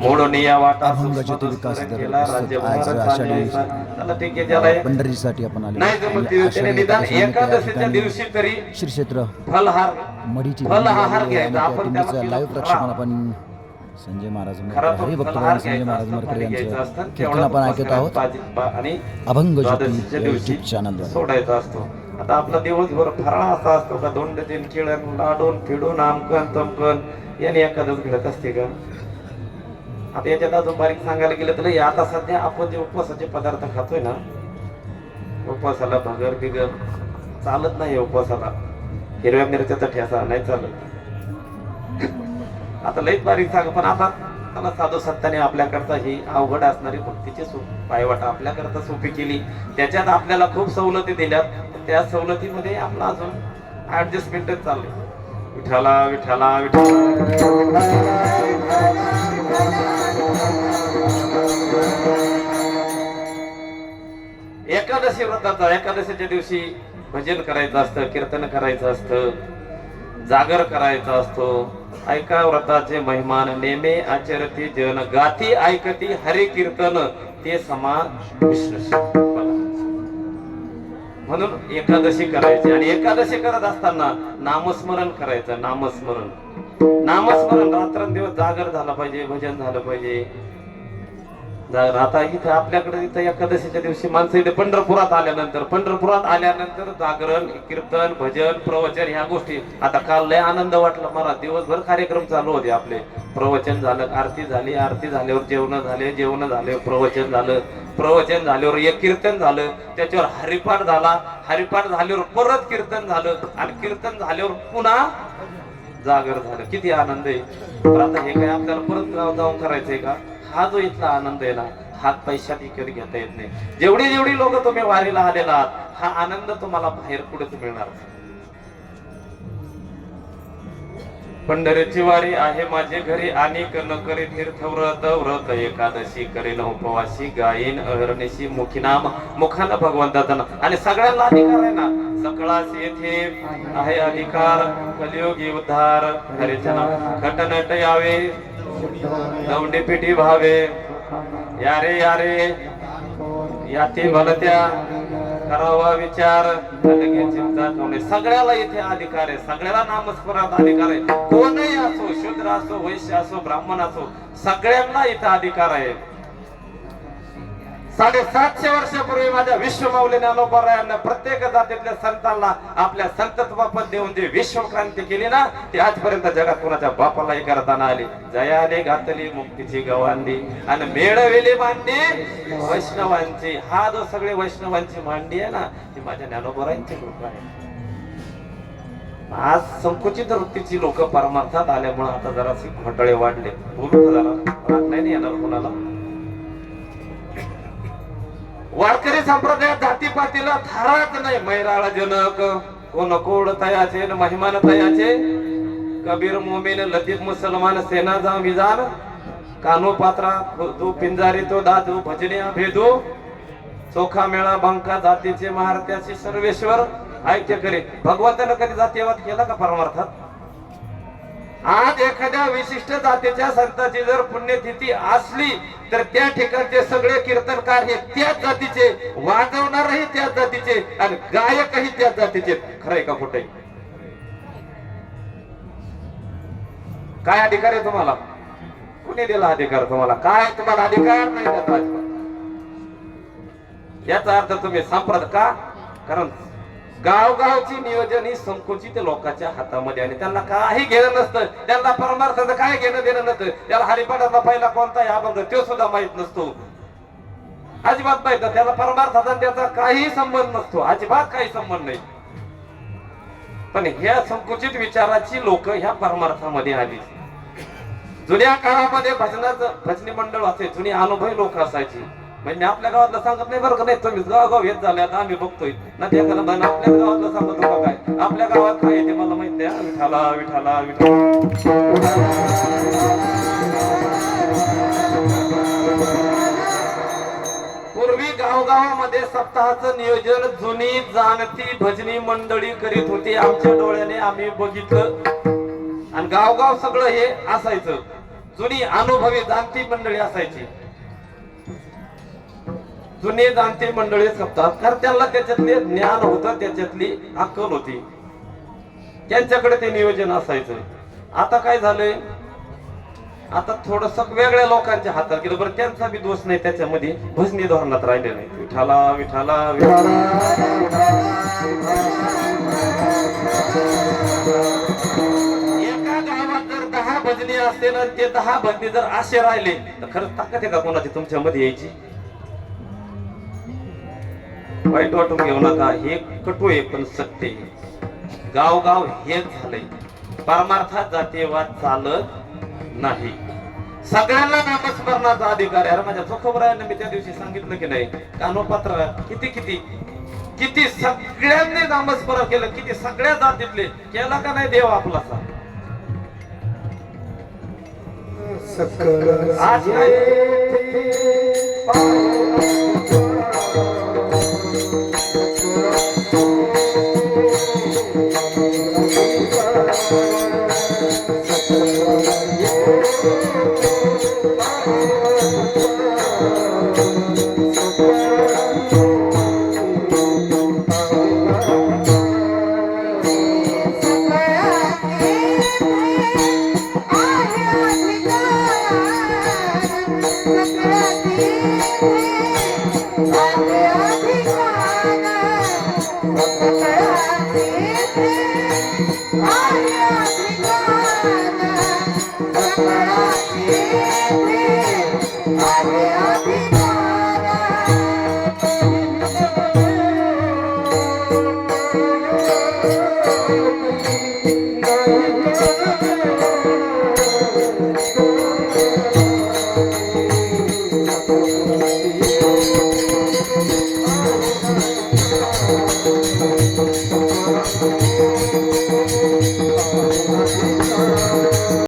मोडून या वाटा अभंग ज्योती विकास केला राज्य आज आषाढी त्याला ठीक आहे ज्याला पंढरीसाठी आपण आले नाही जमत त्याने निदान एकादशीच्या दिवशी तरी श्री क्षेत्र फलहार मडीची फलहार घ्यायचा आपण त्याला लाईव्ह प्रक्षेपण आपण संजय महाराज हरिभक्त संजय महाराज मरकरे यांचं कीर्तन आपण ऐकत आहोत आणि अभंग ज्योती यूट्यूब चॅनलद्वारे सोडायचा असतो. आता आपला दिवसभर फराळ असा असतो का दोंड तीन केळण लाडून फिडून आमकन तमकन याने एखादच घडत असते का. आता याच्यात अजून बारीक सांगायला गेलं तर आता सध्या आपण जे उपवासाचे पदार्थ खातोय ना उपवासाला भगर बिगर चालत नाही. उपवासाला हिरव्या मिरच्याचा ठेसा नाही चालत. आता लईच बारीक सांग पण आता त्याला साधू सत्ताने आपल्याकरता ही अवघड असणारी भक्तीची पायवाट आपल्याकरता सोपी केली. त्याच्यात आपल्याला खूप सवलती दिल्यात. त्या सवलतीमध्ये आपला अजून ऍडजस्टमेंटच चालले. विठाला विठाला विठाला एकादशी व्रताचा एकादशीच्या दिवशी भजन करायचं असतं, कीर्तन करायचं असतं, जागर करायचा असतो. ऐका व्रताचे महिमान नेमे आचरती जन गाती ऐकती हरी कीर्तन ते समान विष्णू. म्हणून एकादशी करायची आणि एकादशी करत असताना नामस्मरण करायचं. नामस्मरण रात्रंदिवस जागर झाला पाहिजे, भजन झालं पाहिजे. आता इथं आपल्याकडे इथं एकादशीच्या दिवशी माणसं इथे पंढरपुरात आल्यानंतर जागरण कीर्तन भजन प्रवचन ह्या गोष्टी. आता काल लय आनंद वाटला मला. दिवसभर कार्यक्रम चालू होते आपले. प्रवचन झालं, आरती झाल्यावर जेवण झाले, प्रवचन झाल्यावर एक कीर्तन झालं, त्याच्यावर हरिपाठ झाल्यावर परत कीर्तन झालं आणि कीर्तन झाल्यावर पुन्हा जागर झालं. किती आनंद आहे. तर आता हे काय आपल्याला परत जाऊन करायचंय का. हा जो इथला आनंद आहे ना हात पैशात विकत घेता येत नाही. जेवढी लोक तुम्ही वारीला आलेला आहात हा आनंद तुम्हाला बाहेर कुठेच मिळणार. पंढरीची वारी आहे माझे घरी आणि न करी तीर्थ व्रत एकादशी करेन उपवासी गायीन अहर्निशी मुखी नाम मुखानं भगवंताचा नाम. आणि सगळ्यांना अधिकार आहे ना. सकळास येथे आहे अधिकार कलियुगी उद्धार हरीचे नाम खटनट यावे दौंडी पिठी भावे यारे याती भलत्या करावा विचार चिंता. सगळ्याला इथे अधिकार आहे. सगळ्याला नामस्मरणात अधिकार आहे. कोणही असो शूद्र असो वैश्य असो ब्राह्मण असो सगळ्यांना इथे अधिकार आहे. 750 वर्षापूर्वी माझ्या विश्वमौली ज्ञानोबारायांना प्रत्येक जातीतल्या संतांना आपल्या संतत्वापद देऊन जे विश्वक्रांती केली ना ती आजपर्यंत जगात कोणाच्या बापालाही करताना आली. जयाने घातली मुक्तीची गवांडी आणि मेळविली मांडी वैष्णवांची. हा जो सगळे वैष्णवांची मांडी आहे ना ती माझ्या ज्ञानोबारायांची कृपा आहे. आज संकुचित वृत्तीची लोक परमार्थात आल्यामुळे आता जराशी घोटाळे वाढले. बोलू जरा नाही येणार कोणाला. वारकरी संप्रदायात जातीपातीला थाराच नाही. मैराळ जनक कोण कोड तयाचे महिमान तयाचे कबीर मोमीन लतीफ मुसलमान सेना जा विजान कानो पात्रा तू पिंजारी तो दादू भजने भेदू चोखा मेळा बंका जातीचे महारत्याचे सर्वेश्वर ऐक्य करे. भगवंतानं कधी जातीयवाद केला का परमार्थात. आज एखाद्या विशिष्ट जातीच्या संतांची जर पुण्यतिथी असली तर त्या ठिकाणचे सगळे कीर्तनकार हे त्याच जातीचे, वाजवणारही त्याच जातीचे आणि गायकही त्याच जातीचे. खरंय का खोटंय. काय अधिकार आहे तुम्हाला. कुणी दिला अधिकार तुम्हाला. काय तुम्हाला अधिकार नाही त्याचा. याचा अर्थ तुम्ही संप्रदाय का. कारण गावगावची नियोजन ही संकुचित लोकांच्या हातामध्ये आणि त्यांना काही घेणं नसतं. त्यांना परमार्थाचं काय घेणं देणं नसतं. त्याला हरिपाठाचा पहिला कोणता आहे अभंग तो सुद्धा माहित नसतो. अजिबात माहित. त्याला परमार्थाचा त्याचा काही संबंध नसतो. अजिबात काही संबंध नाही. पण ह्या संकुचित विचाराची लोक ह्या परमार्थामध्ये आली. जुन्या काळामध्ये भजनी मंडळ असे जुनी अनुभवी लोक असायची. म्हणजे आपल्या गावातलं सांगत नाही बरं का. नाही तुम्ही गाव येत झाले आता आम्ही बघतोय ना. ते आपल्या गावातलं सांगत होता काय आपल्या गावात काय येते मला माहित नाही. विठाला विठाला विठाला. पूर्वी गावगावामध्ये सप्ताहाचं नियोजन जुनी जाणती भजनी मंडळी करीत होती. आमच्या डोळ्याने आम्ही बघितलं आणि गावगाव सगळं हे असायचं. जुनी अनुभवी जाणती मंडळी असायची. जुने जाणते मंडळी जपतात कारण त्यांना त्याच्यातले ज्ञान होतं, त्याच्यातली अक्कल होती, त्यांच्याकडे ते नियोजन असायचं. आता काय झालंय, आता थोडस वेगळ्या लोकांच्या हातात गेलं. बरं त्यांचा बी दोष नाही त्याच्यामध्ये, भजनी धोरणात राहिले नाही. विठाला विठाला विठाला. एका गावात जर 10 भजनी असते ना, ते 10 भजनी जर असे राहिले तर खरंच ताकद आहे का कोणाची तुमच्या मध्ये यायची? वाईट वाटून घेऊ नका, हे कटू आहे पण सत्य आहे. गाव हेच झालंय. परमार्थात जातीयवाद चालत नाही. सगळ्यांना नामस्मरणाचा अधिकार आहे. अरे माझ्या चोखोबरायांना मी त्या दिवशी सांगितलं की नाही, कानोपात्र किती किती किती सगळ्यांनी नामस्मरण केलं, किती सगळ्या जातीतले केला का नाही देव आपलासा. आज